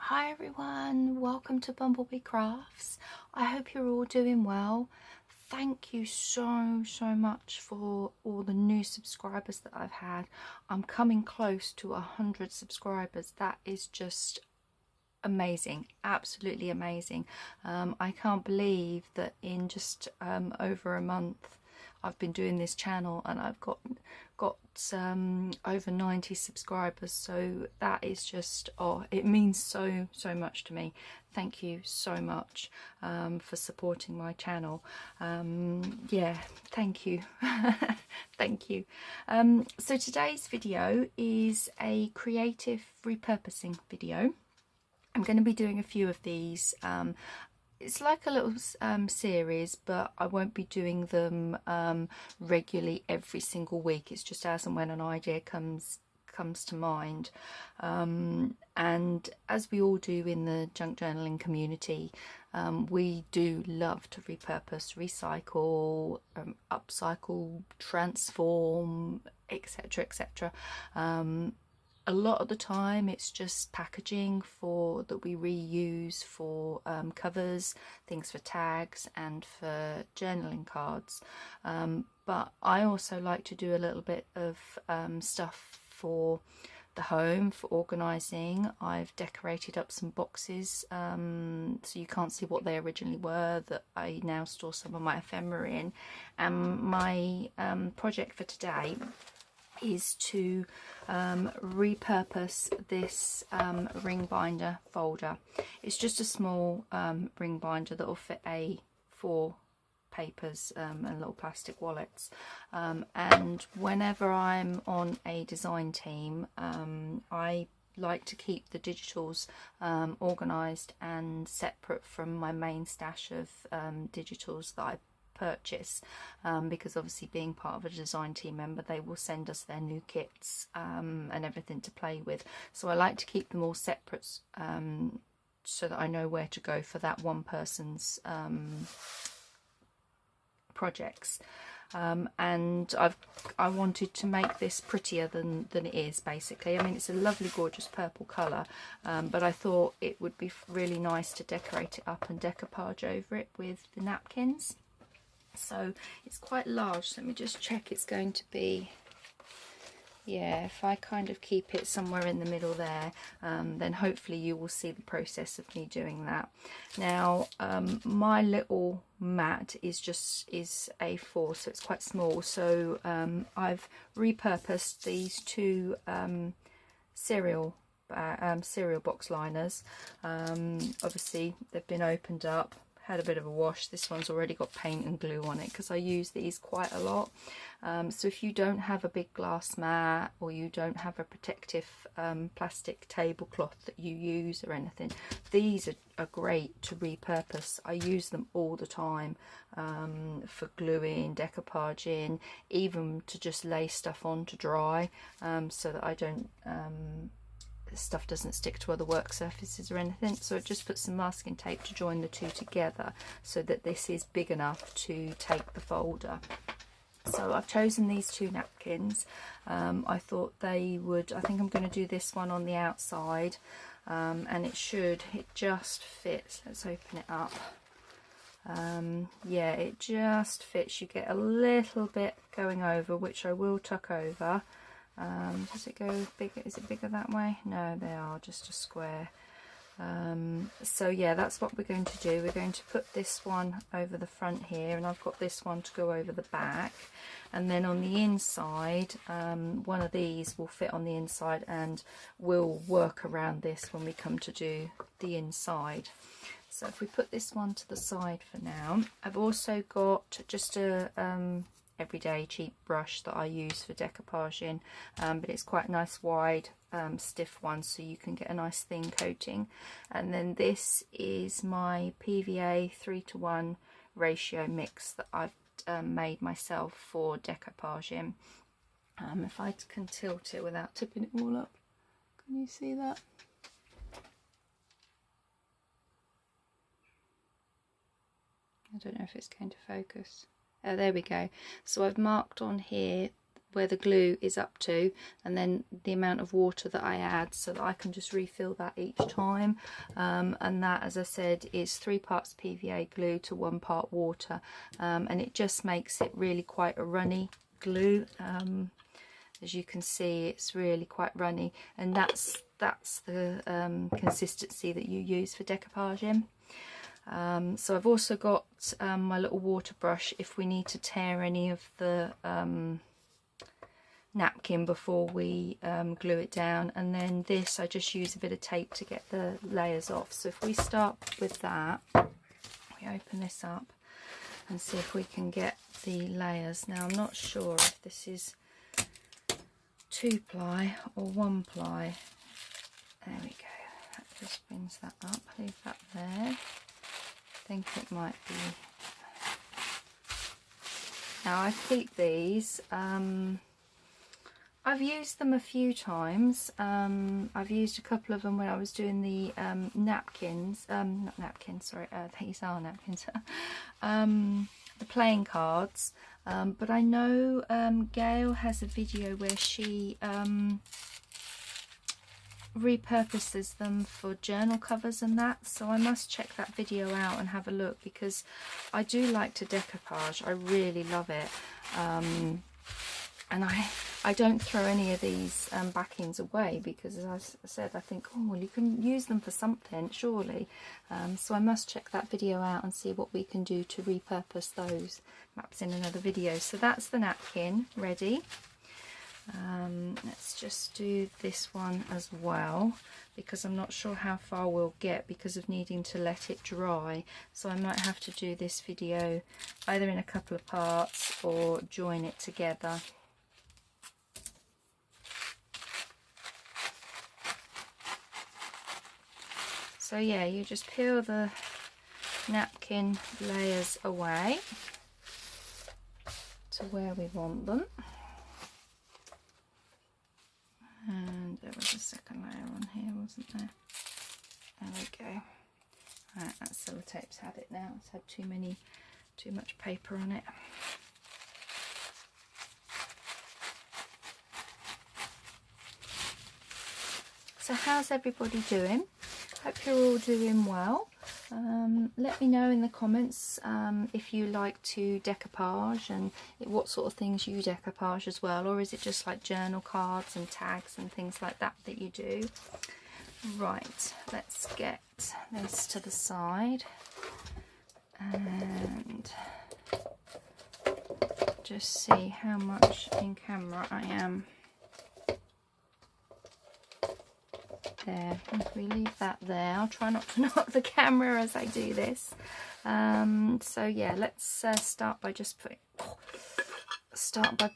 Hi everyone, welcome to BumbleBeeCrafts. I hope you're all doing well. Thank you so much for all the new subscribers that I've had. I'm coming close to 100 subscribers. That is just amazing, absolutely amazing. I can't believe that in just over a month I've been doing this channel and I've got over 90 subscribers, so that is just, oh, it means so much to me. Thank you so much for supporting my channel. Yeah, thank you. Thank you. So today's video is a creative repurposing video. I'm going to be doing a few of these. It's like a little series, but I won't be doing them regularly every single week. It's just as and when an idea comes to mind. And as we all do in the junk journaling community, we do love to repurpose, recycle, upcycle, transform, etc, etc. A lot of the time it's just packaging that we reuse for covers, things for tags and for journaling cards. But I also like to do a little bit of stuff for the home, for organising. I've decorated up some boxes so you can't see what they originally were, that I now store some of my ephemera in. And my project for today is to repurpose this ring binder folder. It's just a small ring binder that will fit 4 papers and little plastic wallets, and whenever I'm on a design team, I like to keep the digitals organised and separate from my main stash of digitals that I purchase, because obviously being part of a design team member, they will send us their new kits and everything to play with, so I like to keep them all separate so that I know where to go for that one person's projects. And I wanted to make this prettier than it is, basically. I mean, it's a lovely gorgeous purple colour, but I thought it would be really nice to decorate it up and decoupage over it with the napkins. So it's quite large, so let me just check. It's going to be, yeah, if I kind of keep it somewhere in the middle there, then hopefully you will see the process of me doing that. Now my little mat is A4, so it's quite small, so I've repurposed these 2 cereal box liners. Obviously they've been opened up, had a bit of a wash. This one's already got paint and glue on it because I use these quite a lot. So if you don't have a big glass mat, or you don't have a protective plastic tablecloth that you use or anything, these are great to repurpose. I use them all the time for gluing, decoupaging, even to just lay stuff on to dry, so that I don't stuff doesn't stick to other work surfaces or anything. So I just put some masking tape to join the 2 together so that this is big enough to take the folder. So I've chosen these 2 napkins. I thought they would, I think I'm going to do this one on the outside, and it just fits. Let's open it up. Yeah, it just fits. You get a little bit going over, which I will tuck over. Does it go bigger? Is it bigger that way? No, they are just a square. So yeah, that's what we're going to do. We're going to put this one over the front here, and I've got this one to go over the back, and then on the inside, one of these will fit on the inside, and we'll work around this when we come to do the inside. So if we put this one to the side for now, I've also got just a everyday cheap brush that I use for decoupaging, but it's quite a nice wide stiff one, so you can get a nice thin coating. And then this is my PVA 3:1 ratio mix that I've made myself for decoupaging. If I can tilt it without tipping it all up, can you see that? I don't know if it's going to focus. There we go. So I've marked on here where the glue is up to, and then the amount of water that I add, so that I can just refill that each time. And that, as I said, is 3 parts PVA glue to 1 part water, and it just makes it really quite a runny glue. As you can see, it's really quite runny, and that's the consistency that you use for decoupaging. So I've also got my little water brush if we need to tear any of the napkin before we glue it down, and then this I just use a bit of tape to get the layers off. So if we start with that, we open this up and see if we can get the layers. Now I'm not sure if this is 2-ply or 1-ply. There we go, that just brings that up, leave that there. I think it might be. Now I keep these, I've used them a few times. I've used a couple of them when I was doing the napkins, not napkins, sorry, these are napkins, the playing cards, but I know Gail has a video where she repurposes them for journal covers and that, so I must check that video out and have a look, because I do like to decoupage. I really love it, and I don't throw any of these backings away, because as I said, I think, oh well, you can use them for something surely, so I must check that video out and see what we can do to repurpose those. That's in another video. So that's the napkin ready. Let's just do this one as well, because I'm not sure how far we'll get because of needing to let it dry, so I might have to do this video either in a couple of parts or join it together. So yeah, you just peel the napkin layers away to where we want them. And there was a second layer on here, wasn't there? There we go. Right, that sellotape's had it now. It's had too much paper on it. So how's everybody doing? Hope you're all doing well. Let me know in the comments if you like to decoupage and what sort of things you decoupage as well, or is it just like journal cards and tags and things like that that you do. Right, let's get this to the side and just see how much in camera I am. There, if we leave that there, I'll try not to knock the camera as I do this. So yeah, let's start by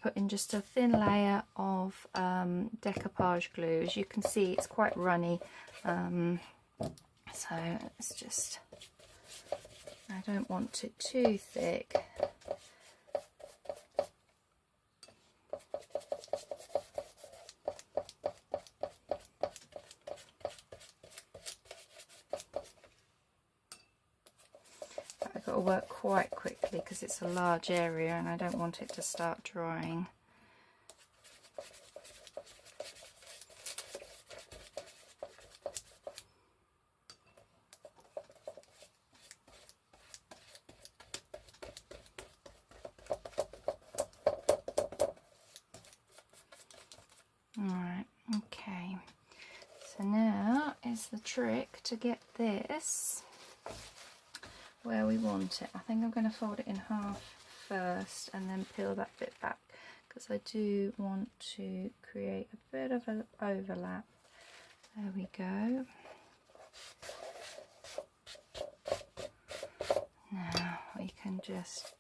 putting just a thin layer of decoupage glue. As you can see, it's quite runny, so it's just, I don't want it too thick. I've got to work quite quickly because it's a large area and I don't want it to start drying. Alright, okay. So now is the trick to get this where we want it. I think I'm going to fold it in half first and then peel that bit back, because I do want to create a bit of an overlap. There we go. Now we can just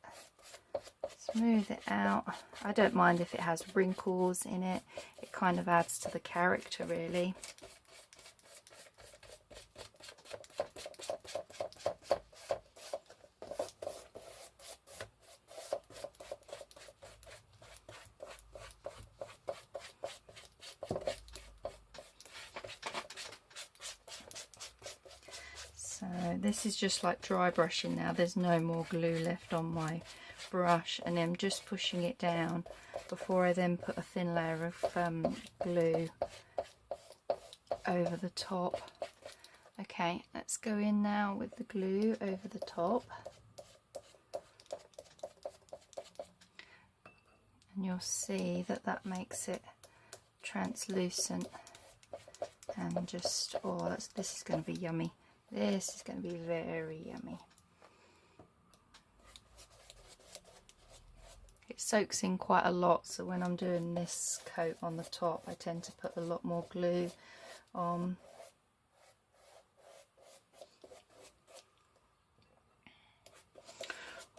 smooth it out. I don't mind if it has wrinkles in it, it kind of adds to the character really. So this is just like dry brushing now, there's no more glue left on my brush, and I'm just pushing it down before I then put a thin layer of glue over the top. Okay, let's go in now with the glue over the top. And you'll see that that makes it translucent and just, oh, this is going to be yummy. This is going to be very yummy. It soaks in quite a lot, so when I'm doing this coat on the top, I tend to put a lot more glue on.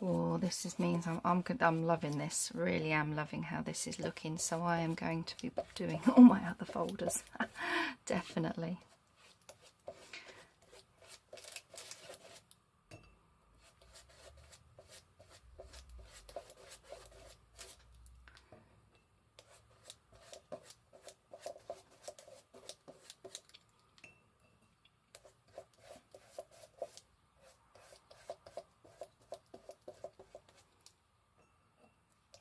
Oh, means I'm loving this. Really am loving how this is looking. So I am going to be doing all my other folders, definitely.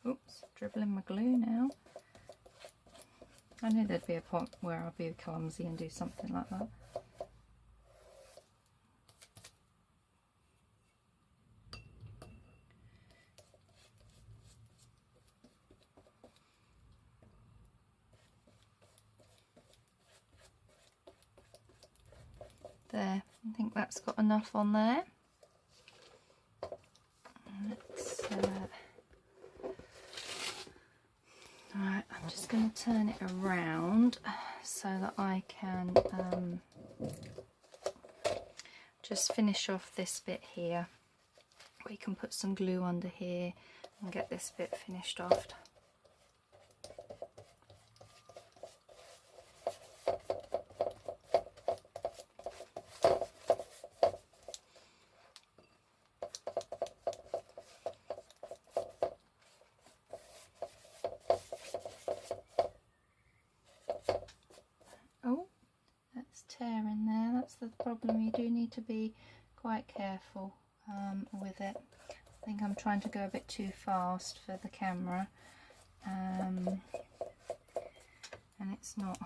Oops, dribbling my glue now. I knew there'd be a point where I'll be clumsy and do something like that. There, I think that's got enough on there. Let's, Alright, I'm just going to turn it around so that I can just finish off this bit here. We can put some glue under here and get this bit finished off. Tearing there, that's the problem. You do need to be quite careful with it. I think I'm trying to go a bit too fast for the camera, and it's not.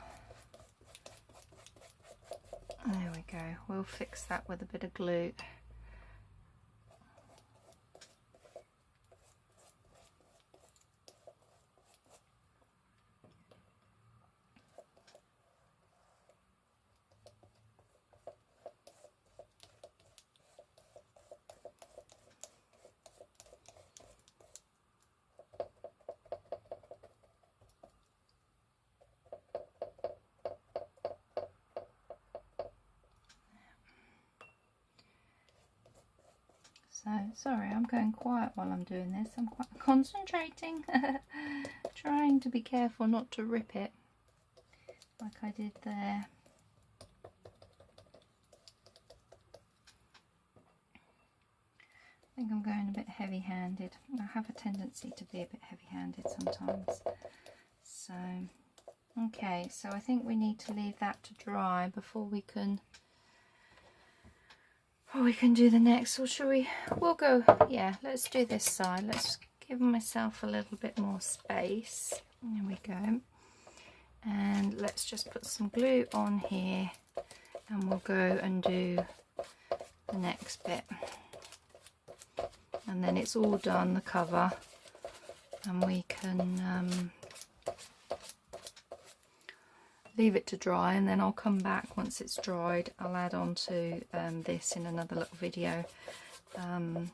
There we go, we'll fix that with a bit of glue. So, sorry, I'm going quiet while I'm doing this. I'm quite concentrating, trying to be careful not to rip it like I did there. I think I'm going a bit heavy-handed. I have a tendency to be a bit heavy-handed sometimes. So, okay, so I think we need to leave that to dry before we can do the next. Or shall we? We'll go, yeah, let's do this side. Let's give myself a little bit more space. There we go. And let's just put some glue on here and we'll go and do the next bit. And then it's all done, the cover, and we can leave it to dry, and then I'll come back once it's dried. I'll add on to this in another little video. So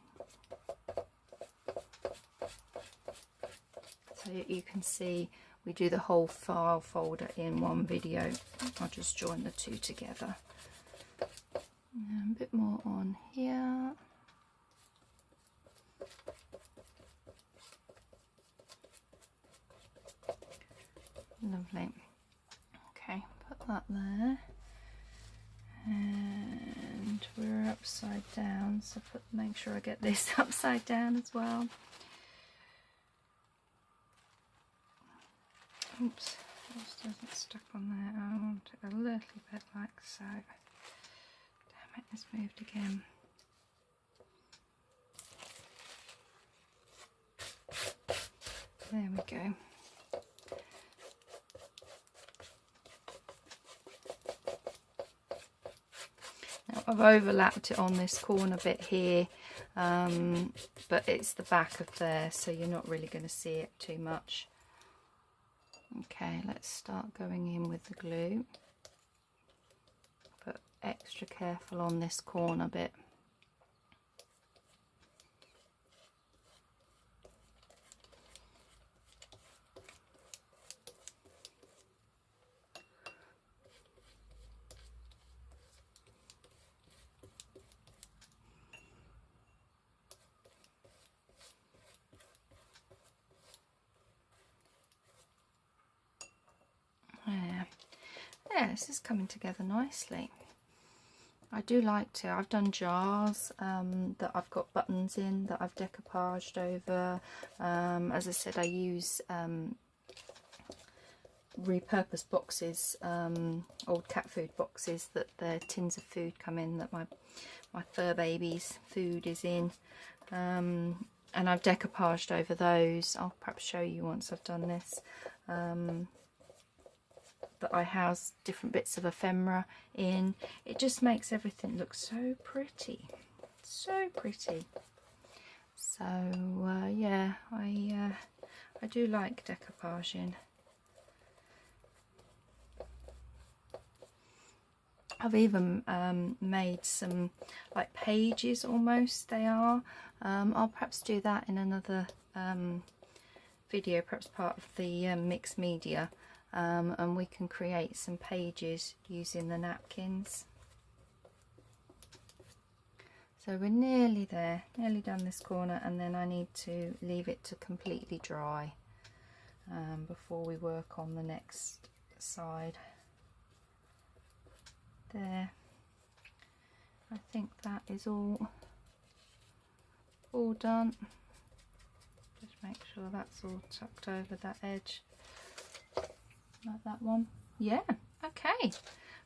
you can see we do the whole file folder in one video. I'll just join the two together. And a bit more on here. Lovely. Okay, put that there. And we're upside down, so make sure I get this upside down as well. Oops, this doesn't stuck on there. I want it a little bit like so. Damn it, it's moved again. There we go. I've overlapped it on this corner bit here, but it's the back of there, so you're not really going to see it too much. Okay, let's start going in with the glue. But extra careful on this corner bit. Yeah, this is coming together nicely. I do like to. I've done jars that I've got buttons in that I've decoupaged over. As I said, I use repurposed boxes, old cat food boxes that the tins of food come in, that my fur baby's food is in. And I've decoupaged over those. I'll perhaps show you once I've done this. That I house different bits of ephemera in. It just makes everything look so pretty, so pretty. So yeah, I do like decoupaging. I've even made some like pages almost, they are. I'll perhaps do that in another video, perhaps part of the mixed media. And we can create some pages using the napkins. So we're nearly there, nearly done this corner, and then I need to leave it to completely dry before we work on the next side. There, I think that is all done. Just make sure that's all tucked over that edge. Like that one. Yeah, okay,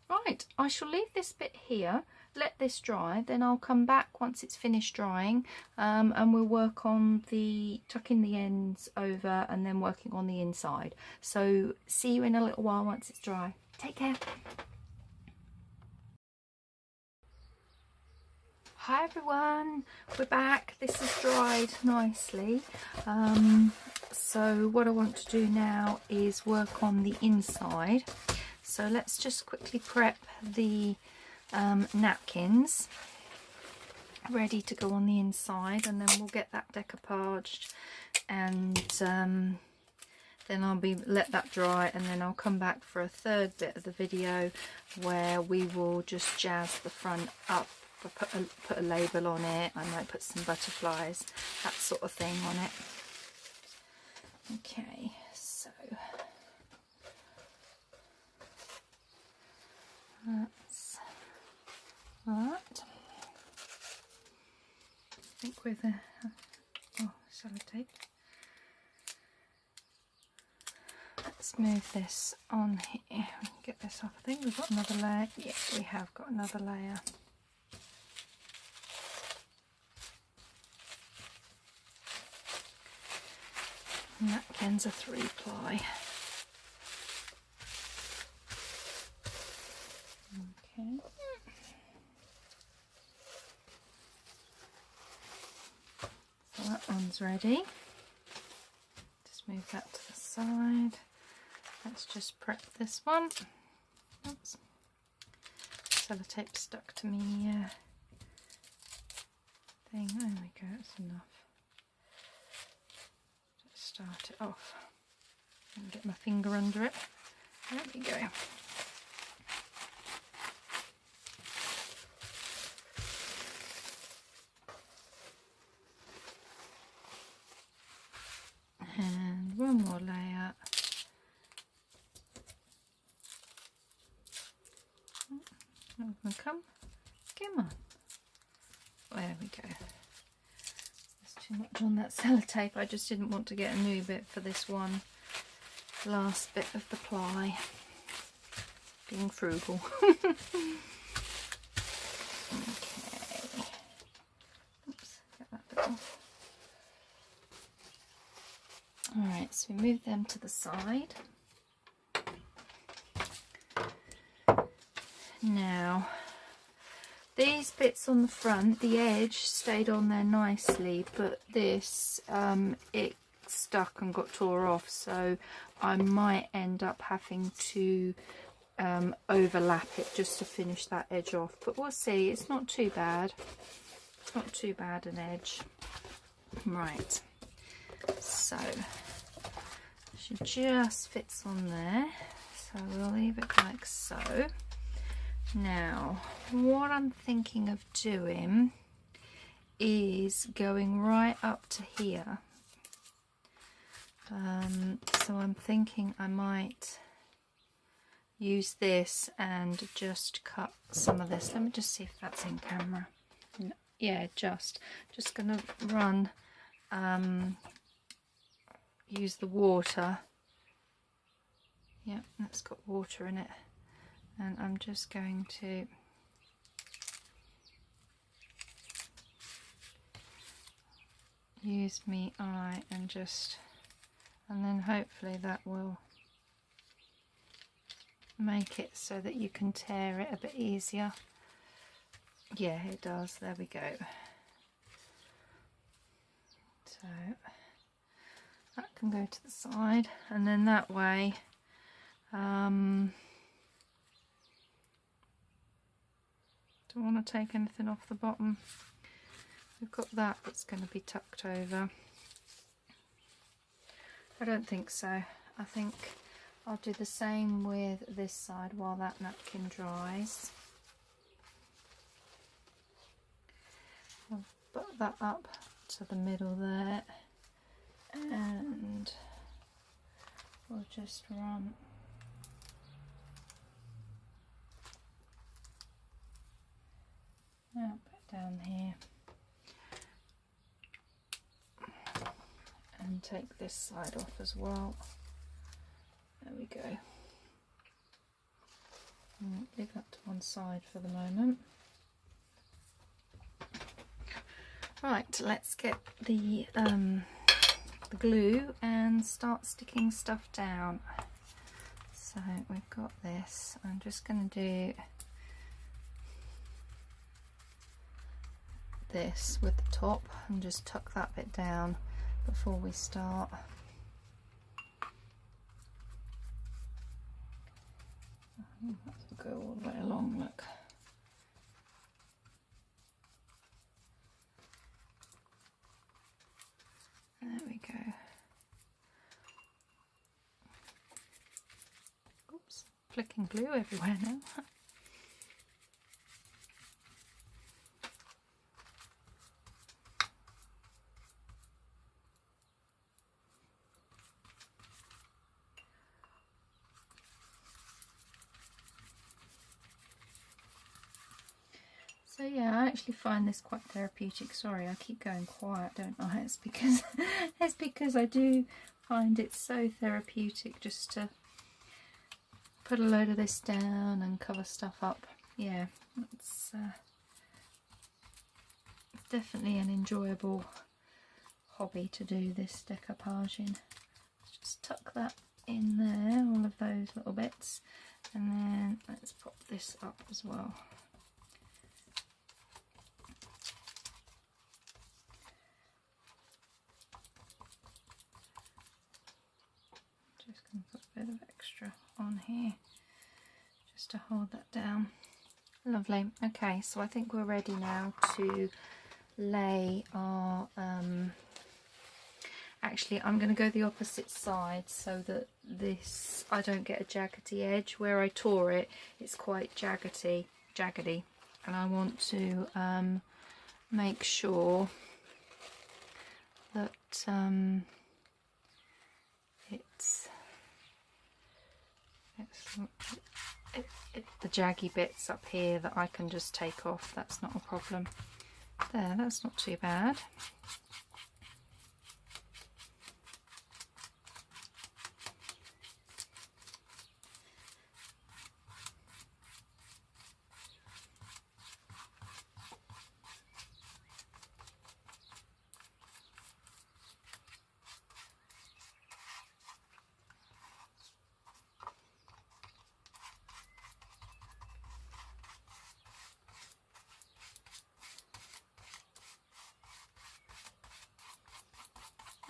right, I shall leave this bit here, let this dry, then I'll come back once it's finished drying, and we'll work on the tucking the ends over and then working on the inside. So see you in a little while once it's dry. Take care. Hi everyone, we're back. This has dried nicely. So what I want to do now is work on the inside. So let's just quickly prep the napkins ready to go on the inside, and then we'll get that decoupaged, and then I'll let that dry, and then I'll come back for a third bit of the video where we will just jazz the front up. Put a label on it. I might put some butterflies, that sort of thing on it. Okay, so that's that. I think with a sellotape. Let's move this on here. We can get this off. I think we've got another layer. Yeah, we have got another layer. Napkins are 3-ply. Okay. So that one's ready. Just move that to the side. Let's just prep this one. Oops. Sellotape stuck to me thing. There we go, that's enough. Start it off and get my finger under it. There we go. And one more layer. Come on. There we go. Too much on that sellotape. I just didn't want to get a new bit for this one last bit of the ply. Being frugal. Okay. Oops, get that bit off. Alright, so we move them to the side. Now These bits on the front, the edge stayed on there nicely, but this, it stuck and got tore off, so I might end up having to overlap it just to finish that edge off, but we'll see. It's not too bad. It's not too bad an edge. Right, so she just fits on there, so we'll leave it like so. Now what I'm thinking of doing is going right up to here, so I'm thinking I might use this and just cut some of this. Let me just see if that's in camera. Yeah, just gonna run use the water. Yeah, that's got water in it, and I'm just going to use me eye and then hopefully that will make it so that you can tear it a bit easier. Yeah, it does. There we go. So that can go to the side, and then that way don't want to take anything off the bottom. We've got that that's going to be tucked over. I don't think so. I think I'll do the same with this side while that napkin dries. I'll put that up to the middle there, and we'll just run up down here and take this side off as well. There we go. And leave that to one side for the moment. Right, let's get the glue and start sticking stuff down. So we've got this. I'm just going to do this with the top and just tuck that bit down before we start. That'll go all the way along, look. There we go. Oops, flicking glue everywhere now. So yeah, I actually find this quite therapeutic. Sorry, I keep going quiet, don't I? It's because I do find it so therapeutic just to put a load of this down and cover stuff up. Yeah, it's definitely an enjoyable hobby to do this decoupaging. Just tuck that in there, all of those little bits, and then let's pop this up as well. Just going to put a bit of extra on here just to hold that down. Lovely. Okay, so I think we're ready now to lay our actually I'm going to go the opposite side so that this, I don't get a jaggedy edge. Where I tore it, it's quite jaggedy, and I want to make sure that the jaggy bits up here that I can just take off. That's not a problem. There, that's not too bad.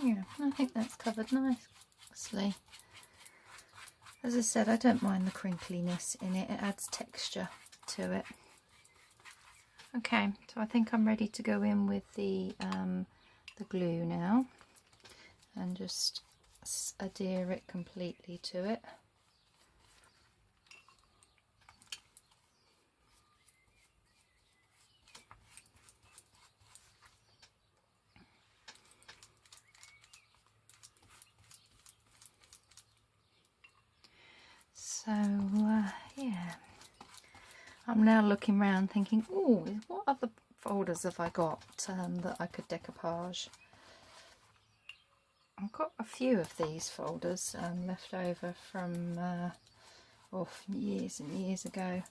Yeah, I think that's covered nicely. As I said, I don't mind the crinkliness in it. It adds texture to it. Okay, so I think I'm ready to go in with the glue now and just adhere it completely to it. So yeah, I'm now looking around thinking, oh, what other folders have I got that I could decoupage? I've got a few of these folders left over from years and years ago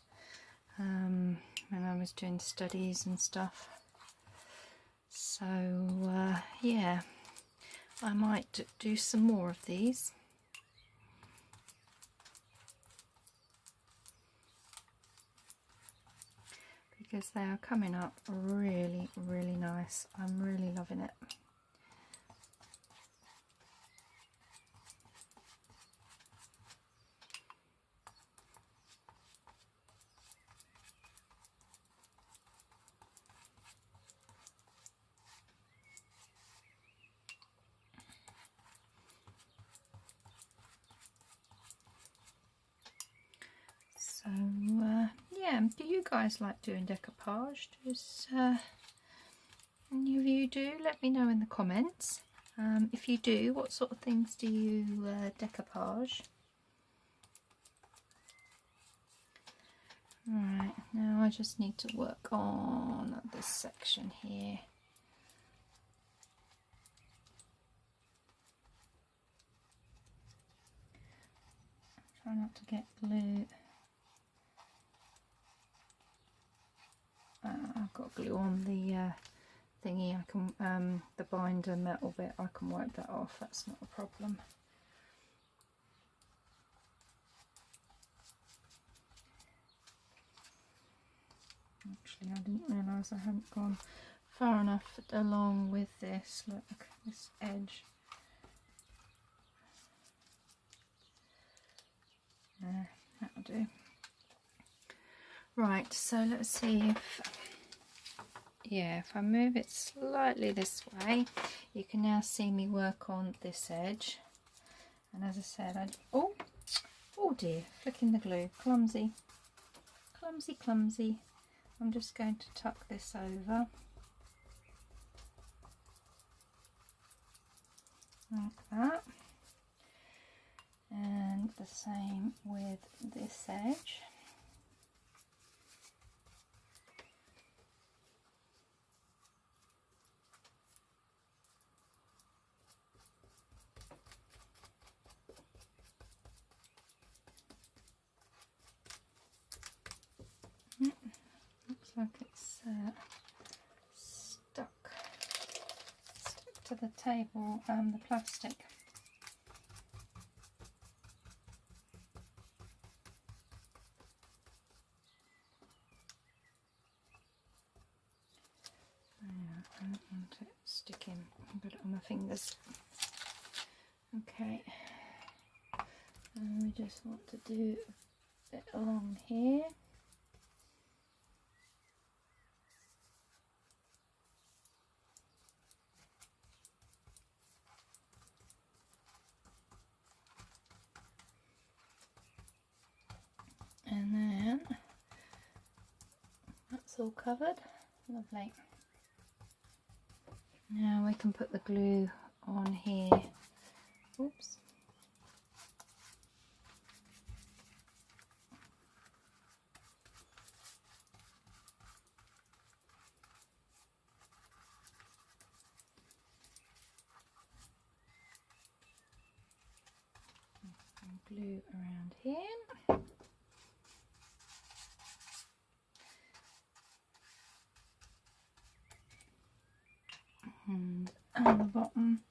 when I was doing studies and stuff. So yeah, I might do some more of these. Because they are coming up really, really nice. I'm really loving it. So yeah, do you guys like doing decoupage? Does any of you do? Let me know in the comments. If you do, what sort of things do you decoupage? Right, now I just need to work on this section here. Try not to get glue. I've got glue on the thingy. I can the binder metal bit. I can wipe that off. That's not a problem. Actually, I didn't realise I hadn't gone far enough along with this. Look, this edge. There, that'll do. Right, so let's see if, yeah, if I move it slightly this way, you can now see me work on this edge. And as I said, oh dear, flicking the glue, clumsy, clumsy, clumsy. I'm just going to tuck this over. Like that. And the same with this edge. Looks like it's stuck to the table and the plastic. Yeah, I don't want it sticking. I'll put it on my fingers. Okay, and we just want to do a bit along here. And then that's all covered. Lovely. Now we can put the glue on here. Oops. And glue around here. And on the bottom,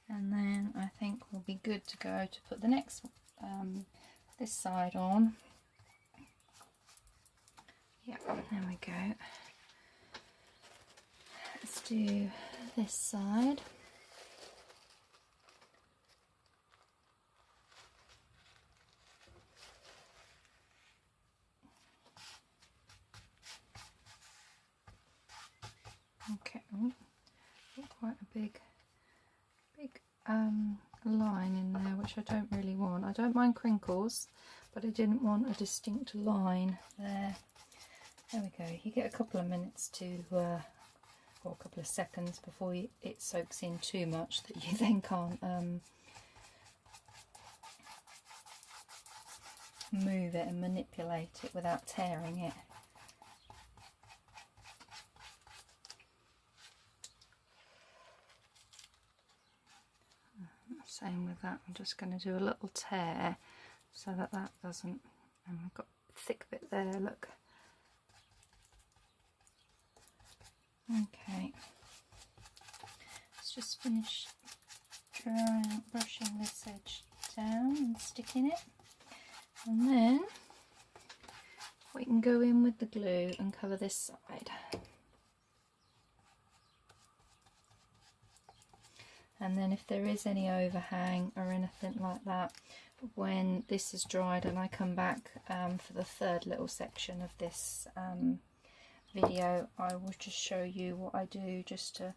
and then I think we'll be good to go to put the next this side on. Yeah, there we go. Let's do this side. Okay, got quite a big line in there, which I don't really want. I don't mind crinkles, but I didn't want a distinct line there. There we go. You get a couple of minutes to, or a couple of seconds before it soaks in too much that you then can't move it and manipulate it without tearing it. Same with that. I'm just going to do a little tear so that that doesn't, and we've got a thick bit there, look. Okay, let's just finish brushing this edge down and sticking it, and then we can go in with the glue and cover this side. And then if there is any overhang or anything like that, when this is dried and I come back for the third little section of this video, I will just show you what I do just to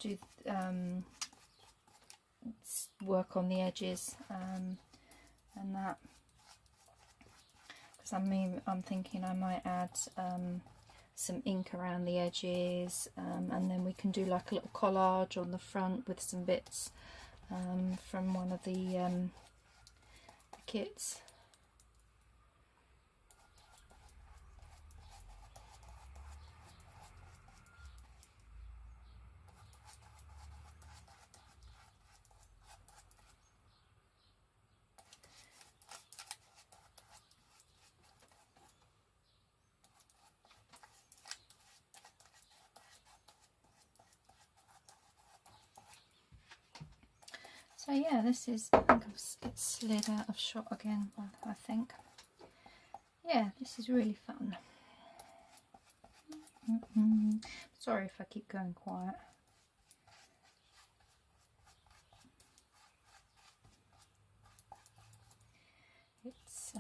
do work on the edges and that, because I'm thinking I might add some ink around the edges, and then we can do like a little collage on the front with some bits from one of the kits. So yeah, this is, I think it slid out of shot again, I think. Yeah, this is really fun. Sorry if I keep going quiet. It's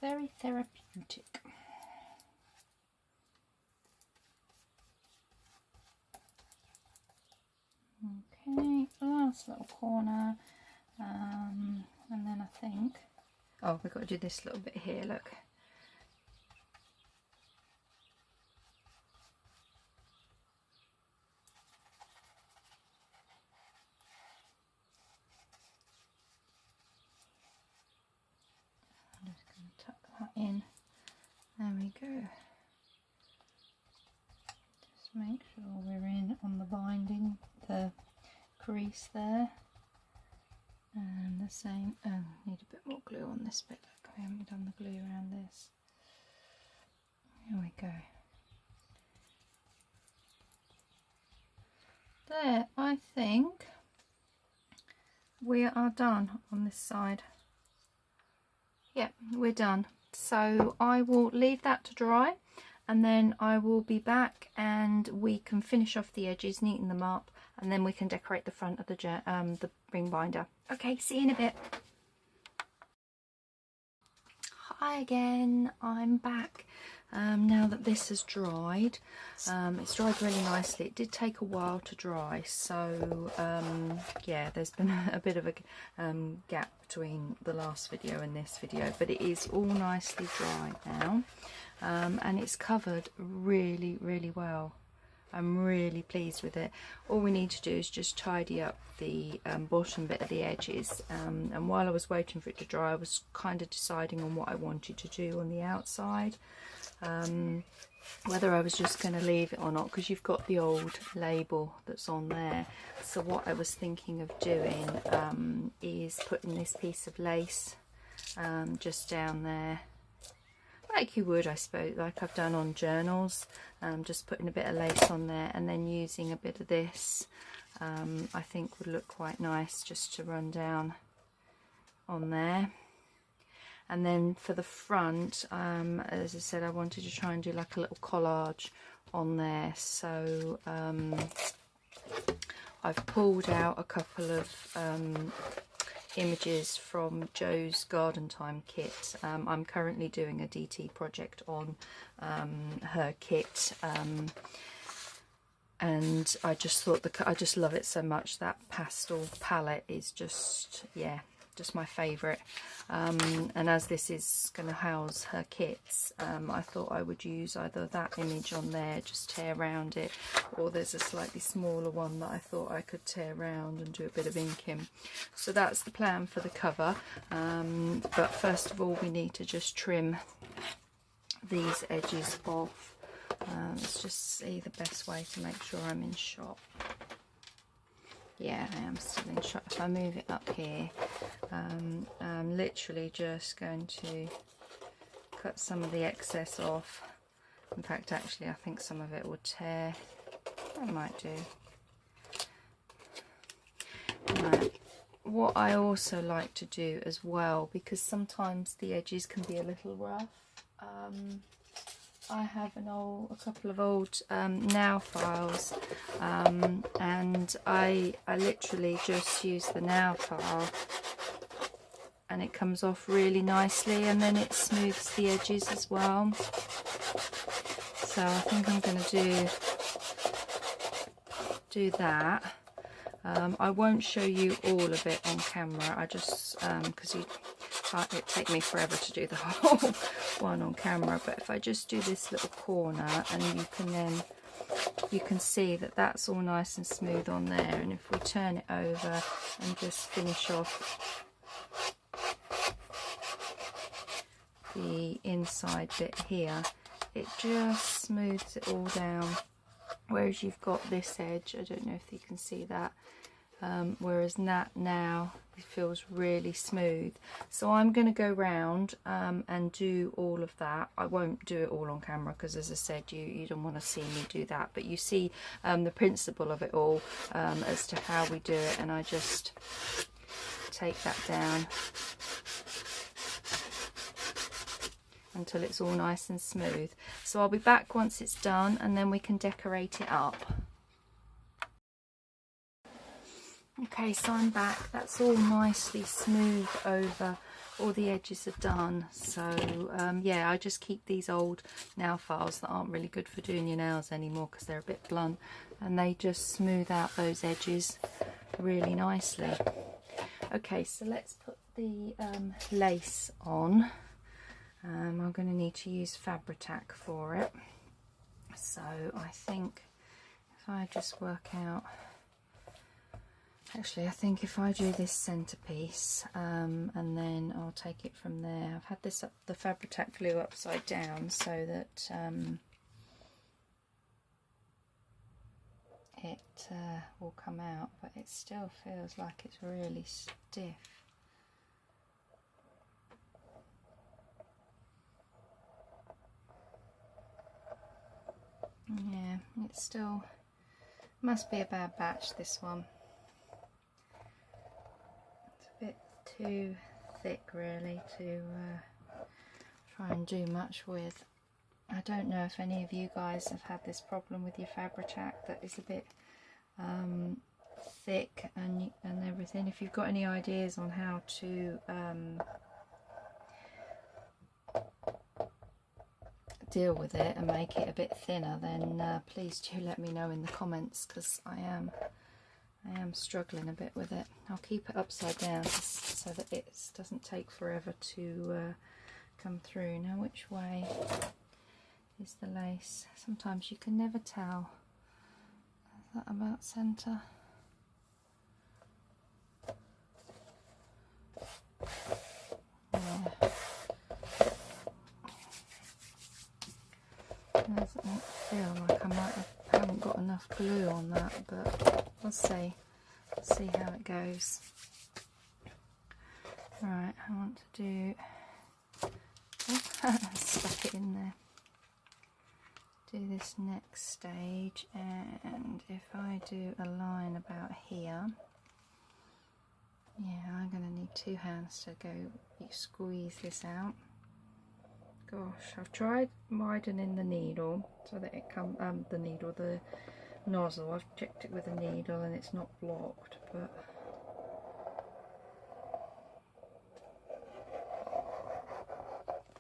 very therapeutic. Okay, last little corner, and then I think, oh, we've got to do this little bit here, look. I'm just going to tuck that in. There we go. Just make sure we're in on the binding, the crease there. And the same, need a bit more glue on this bit. Look, we haven't done the glue around this. Here we go. There, I think we are done on this side. Yep, we're done. So I will leave that to dry, and then I will be back and we can finish off the edges, neaten them up, and then we can decorate the front of the ring binder. Okay, see you in a bit. Hi again, I'm back. Now that this has dried, it's dried really nicely. It did take a while to dry, so yeah, there's been a bit of a gap between the last video and this video, but it is all nicely dry now, and it's covered really, really well. I'm really pleased with it. All we need to do is just tidy up the bottom bit of the edges, and while I was waiting for it to dry, I was kind of deciding on what I wanted to do on the outside, whether I was just going to leave it or not, because you've got the old label that's on there. So what I was thinking of doing is putting this piece of lace just down there, like you would, I suppose, like I've done on journals, just putting a bit of lace on there, and then using a bit of this, I think would look quite nice just to run down on there. And then for the front, as I said, I wanted to try and do like a little collage on there. So I've pulled out a couple of images from Jo's Garden Time kit. I'm currently doing a DT project on her kit, and I just thought I just love it so much. That pastel palette is just, yeah, just my favourite. And as this is going to house her kits, I thought I would use either that image on there, just tear around it, or there's a slightly smaller one that I thought I could tear around and do a bit of ink in. So that's the plan for the cover. But first of all, we need to just trim these edges off. Let's just see the best way to make sure I'm in shot. Yeah, I am still in shot. If I move it up here, I'm literally just going to cut some of the excess off. In fact, actually, I think some of it will tear. I might do. Right. What I also like to do as well, because sometimes the edges can be a little rough, I have a couple of old nail files, and I literally just use the nail file and it comes off really nicely, and then it smooths the edges as well. So I think I'm going to do that. I won't show you all of it on camera. I just because it'd take me forever to do the whole one on camera, but if I just do this little corner, and you can see that that's all nice and smooth on there, and if we turn it over and just finish off the inside bit here, it just smooths it all down. Whereas you've got this edge, I don't know if you can see that, whereas that now it feels really smooth. So I'm going to go round and do all of that. I won't do it all on camera because, as I said, you don't want to see me do that, but you see the principle of it all as to how we do it, and I just take that down until it's all nice and smooth. So I'll be back once it's done, and then we can decorate it up. Okay, so I'm back. That's all nicely smooth over. All the edges are done. So yeah, I just keep these old nail files that aren't really good for doing your nails anymore because they're a bit blunt, and they just smooth out those edges really nicely. Okay, so let's put the lace on. I'm going to need to use Fabri-Tac for it. So I think if I just work out, actually I think if I do this centerpiece and then I'll take it from there. I've had this the Fabri-Tac glue upside down so that it will come out, but it still feels like it's really stiff. Yeah, it still must be a bad batch, this one. It's a bit too thick really to try and do much with. I don't know if any of you guys have had this problem with your Fabri-Tac that is a bit thick and everything. If you've got any ideas on how to deal with it and make it a bit thinner, then please do let me know in the comments, because I am struggling a bit with it. I'll keep it upside down so that it doesn't take forever to come through. Now, which way is the lace? Sometimes you can never tell. Is that about centre? Yeah. It doesn't feel like I haven't got enough glue on that, but we'll see. Let's see how it goes. Right, I want to do stuck it in there. Do this next stage, and if I do a line about here, yeah, I'm going to need 2 hands to go squeeze this out. Gosh, I've tried widening the needle so that it comes, the nozzle. I've checked it with a needle and it's not blocked, but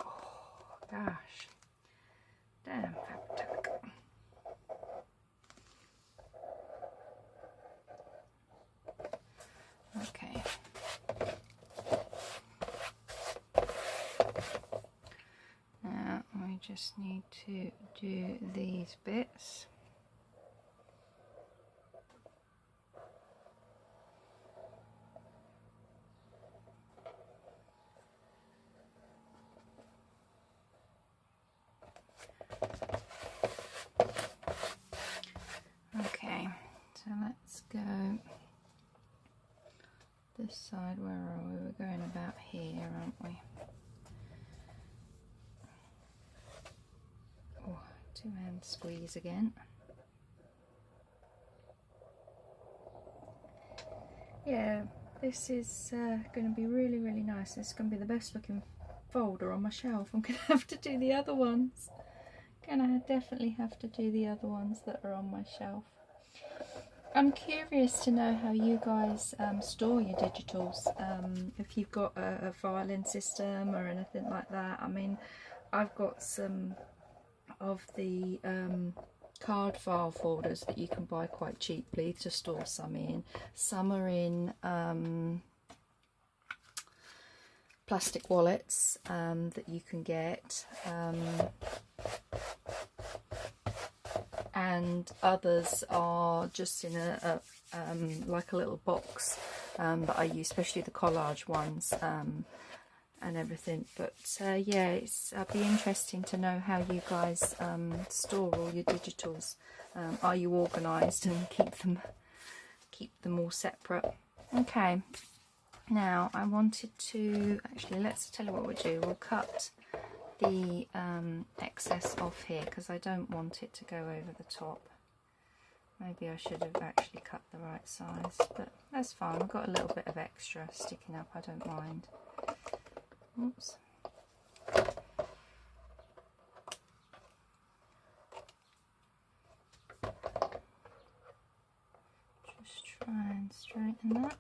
oh, gosh, damn Fabri-Tac. just need to do these bits. Okay, so let's go this side. Where are we? We're going about here, aren't we? Oh, two-hand squeeze again. Yeah, this is going to be really, really nice. It's going to be the best looking folder on my shelf. I'm going to have to do the other ones. Definitely have to do the other ones that are on my shelf. I'm curious to know how you guys store your digitals, if you've got a filing system or anything like that. I mean, I've got some of the card file folders that you can buy quite cheaply to store some in. Some are in plastic wallets that you can get, and others are just in a like a little box that I use, especially the collage ones and everything. But yeah, it'll be interesting to know how you guys store all your digitals. Are you organised and keep them all separate? Okay. Now I wanted to let's tell you what we'll do. We'll cut the excess off here because I don't want it to go over the top. Maybe I should have actually cut the right size, but that's fine. I've got a little bit of extra sticking up. I don't mind. Oops. Just try and straighten that.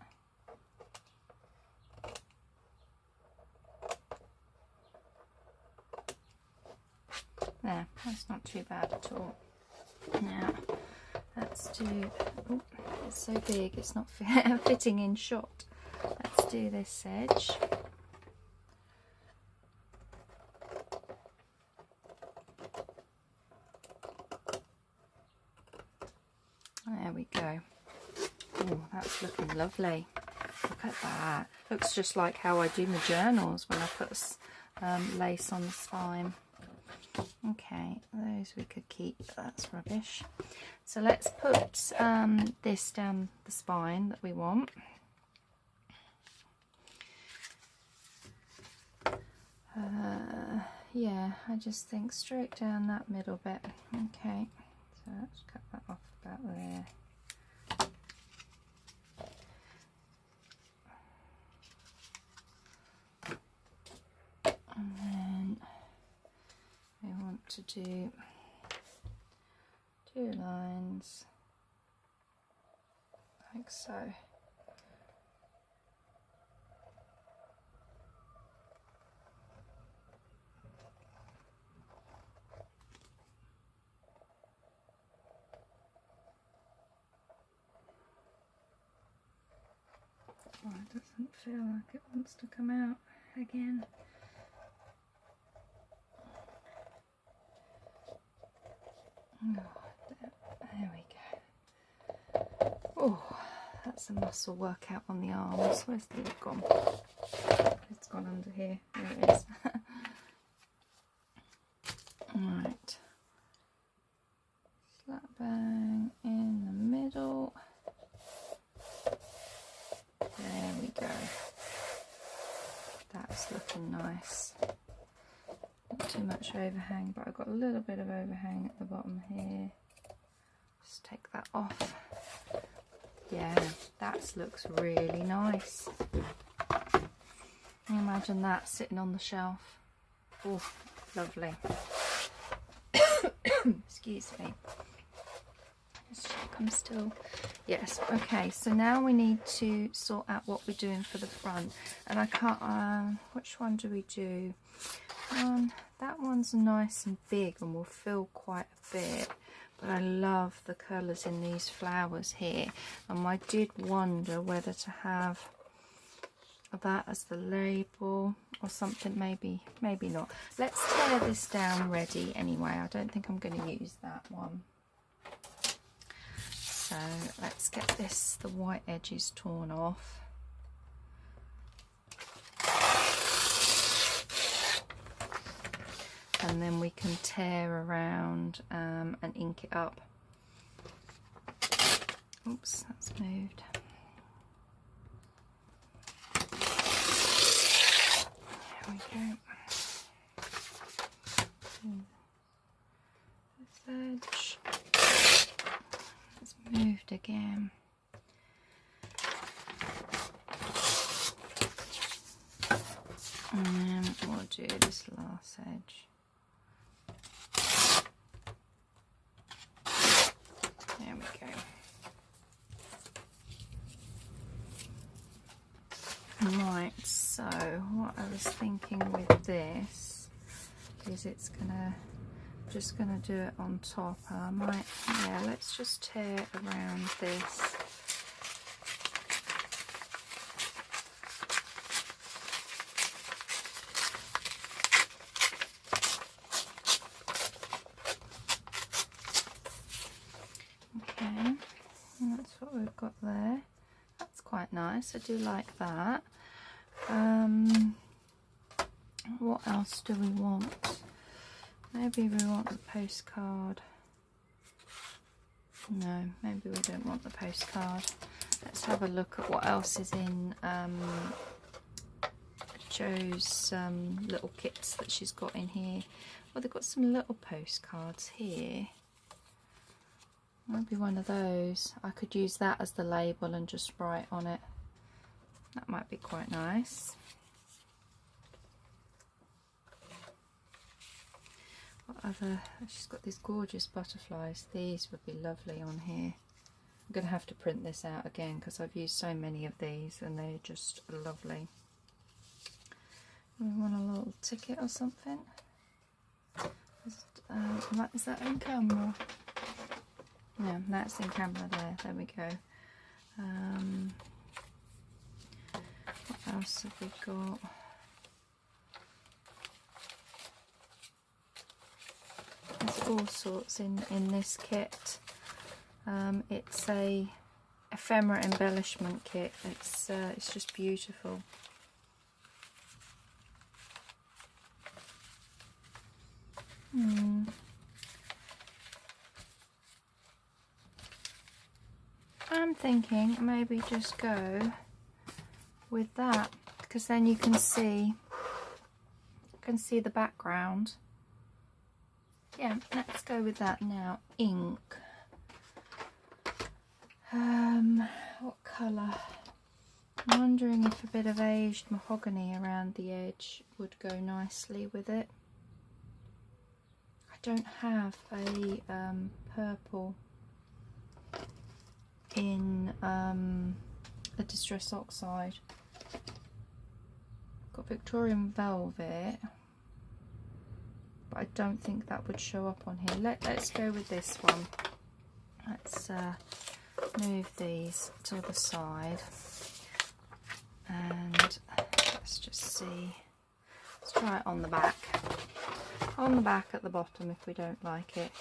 There, that's not too bad at all. Now, let's do, oh, it's so big, it's not fitting in shot. Let's do this edge. There we go. Oh, that's looking lovely. Look at that. Looks just like how I do my journals when I put lace on the spine. Okay, those we could keep, that's rubbish. So let's put this down the spine that we want. Yeah, I just think straight down that middle bit. Okay, so let's cut that off about there. And then we want to do 2 lines like so. Oh, it doesn't feel like it wants to come out again. Oh, there we go. Oh, that's a muscle workout on the arms. Where's the lid gone? It's gone under here. There it is. Right. Slap bang in the middle. There we go. That's looking nice. Not too much overhang, but I've got a little bit of overhang at the bottom here. Just take that off. Yeah, that looks really nice. Can you imagine that sitting on the shelf? Oh, lovely. Excuse me. Just check I'm still. Yes, okay, so now we need to sort out what we're doing for the front. And I can't, which one do we do? That one's nice and big and will fill quite a bit, but I love the colours in these flowers here, and I did wonder whether to have that as the label or something. Maybe not. Let's tear this down ready anyway. I don't think I'm going to use that one. So let's get the white edges torn off. And then we can tear around and ink it up. Oops, that's moved. There we go. This edge. It's moved again. And then we'll do this last edge. There we go. Right, so what I was thinking with this is it's just gonna do it on top. I might, yeah, let's just tear around this. Okay, and that's what we've got there. That's quite nice. I do like that. What else do we want? Maybe we want the postcard. No, maybe we don't want the postcard. Let's have a look at what else is in Jo's little kits that she's got in here. Well, they've got some little postcards here. Maybe one of those. I could use that as the label and just write on it. That might be quite nice. What other? She's got these gorgeous butterflies. These would be lovely on here. I'm going to have to print this out again because I've used so many of these and they're just lovely. We want a little ticket or something. Is that in camera? No, that's in camera there. There we go. What else have we got? There's all sorts in this kit. It's a ephemera embellishment kit. It's just beautiful. I'm thinking maybe just go with that because then you can see the background. Yeah, let's go with that now. Ink. What colour? I'm wondering if a bit of aged mahogany around the edge would go nicely with it. I don't have a purple in a Distress Oxide. I've got Victorian Velvet, but I don't think that would show up on here. Let's go with this one. Let's move these to the side and let's just see. Let's try it on the back. On the back at the bottom if we don't like it.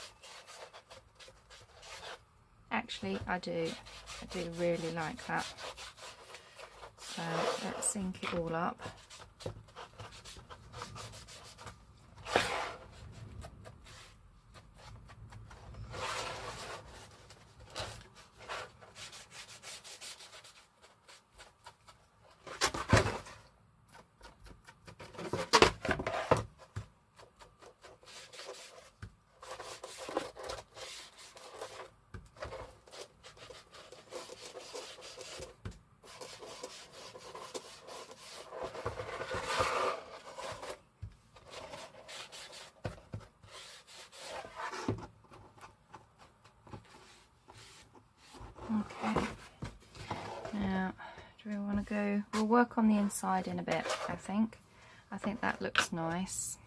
Actually, I do really like that. So let's ink it all up. Okay, now do we want to go, we'll work on the inside in a bit. I think that looks nice.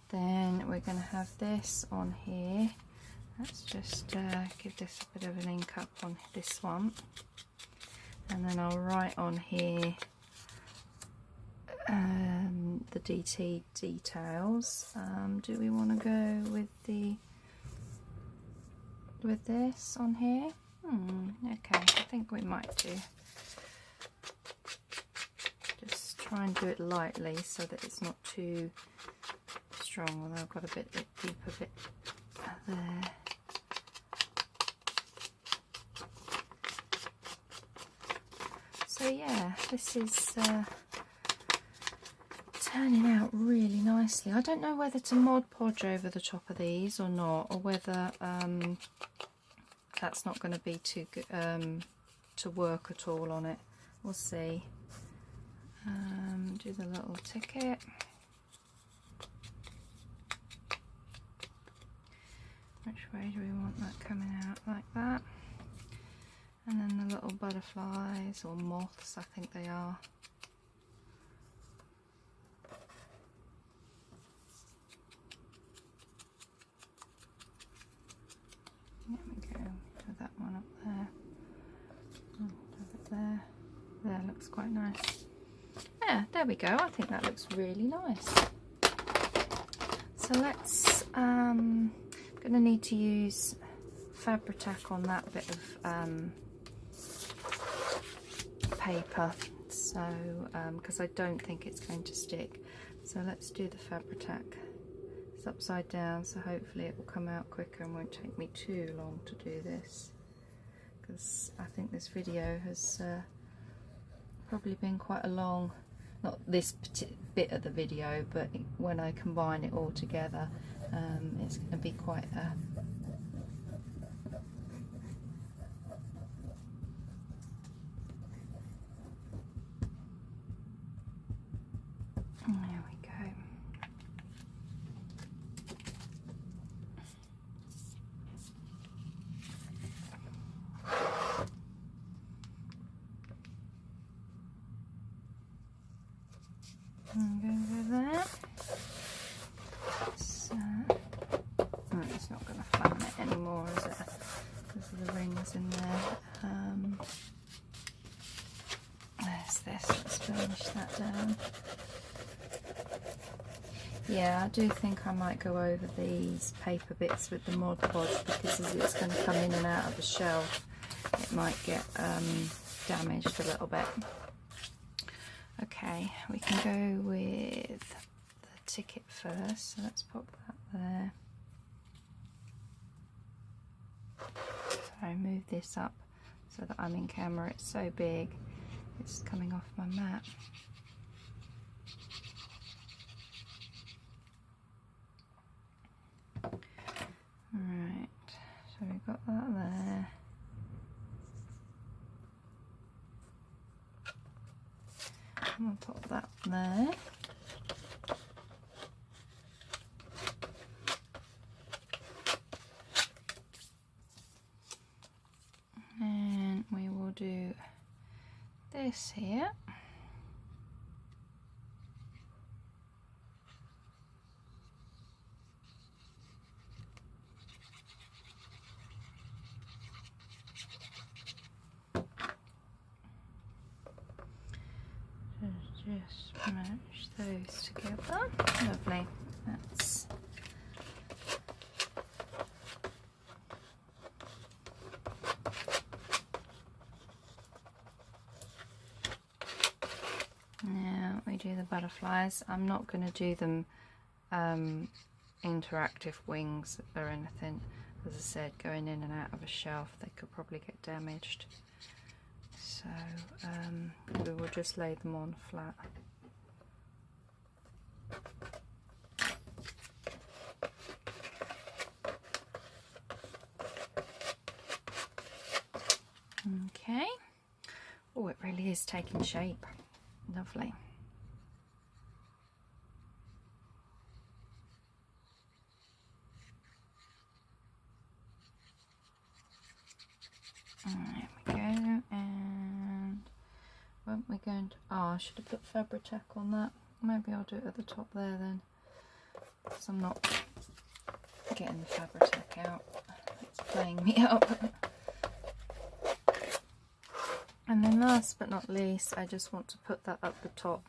Then we're going to have this on here. Let's just give this a bit of an ink up on this one, and then I'll write on here the DT details. Do we want to go with this on here? Okay, I think we might do. Just try and do it lightly so that it's not too strong, although I've got a bit deeper bit there. So yeah, this is turning out really nicely. I don't know whether to Mod Podge over the top of these or not, or whether that's not going to be too good to work at all on it. We'll see. Do the little ticket. Which way do we want that coming out? Like that. And then the little butterflies, or moths, I think they are. There we go. Put that one up there. Put it there. There, looks quite nice. Yeah, there we go. I think that looks really nice. So let's, I'm going to need to use Fabri-Tac on that bit of paper, so because I don't think it's going to stick. So let's do the Fabri-Tac. It's upside down, so hopefully it will come out quicker and won't take me too long to do this, because I think this video has probably been quite a long, not this bit of the video, but when I combine it all together, it's going to be quite a there we go. I'm going to go there. So, it's not going to flatten it anymore, is it? Because of the rings in there. There's this. Let's finish that down. Yeah, I do think I might go over these paper bits with the Mod Podge, because as it's going to come in and out of the shelf, it might get damaged a little bit. Okay, we can go with the ticket first, so let's pop that there. Sorry, move this up so that I'm in camera. It's so big, it's coming off my mat. Right, so we've got that there. I'm going to pop that there. And we will do this here. Just match those together. Lovely. That's now we do the butterflies. I'm not going to do them interactive wings or anything. As I said, going in and out of a shelf, they could probably get damaged. So we will just lay them on flat. Okay. Oh, it really is taking shape. Lovely. There we go. And weren't we going to... Oh, I should have put Fabri-Tac on that. Maybe I'll do it at the top there then, because I'm not getting the Fabri-Tac out. It's playing me up. And then last but not least, I just want to put that up the top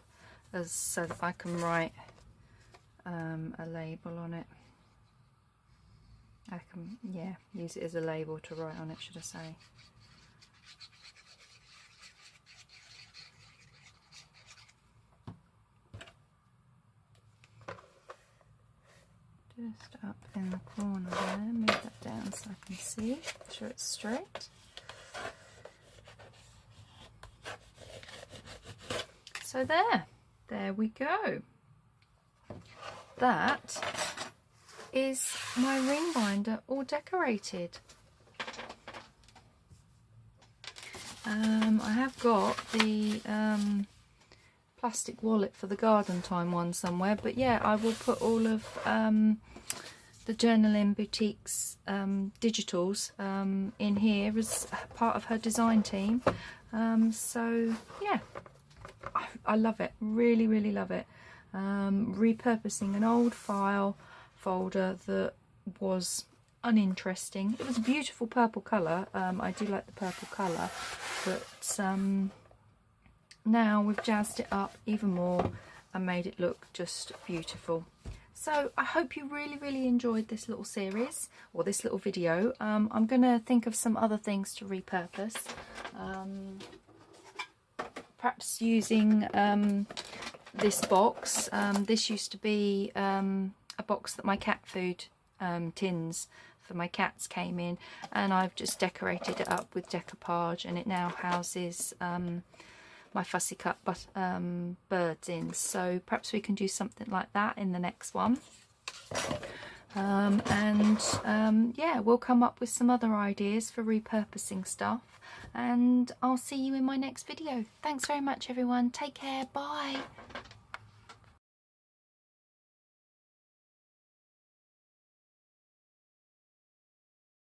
as so that I can write a label on it. I can, yeah, use it as a label to write on it, should I say. Just up in the corner there, move that down so I can see, make sure it's straight. So there we go. That is my ring binder all decorated. I have got the plastic wallet for the garden time one somewhere, but yeah, I will put all of the Journaling Boutique's digitals in here as part of her design team. So yeah, I love it, really love it. Repurposing an old file folder that was uninteresting. It was a beautiful purple colour. I do like the purple colour, but now we've jazzed it up even more and made it look just beautiful. So I hope you really enjoyed this little series, or this little video. I'm going to think of some other things to repurpose. Perhaps using this box. This used to be a box that my cat food tins for my cats came in, and I've just decorated it up with decoupage, and it now houses my fussy cut birds in. So perhaps we can do something like that in the next one. Yeah, we'll come up with some other ideas for repurposing stuff, and I'll see you in my next video. Thanks very much everyone, take care, bye.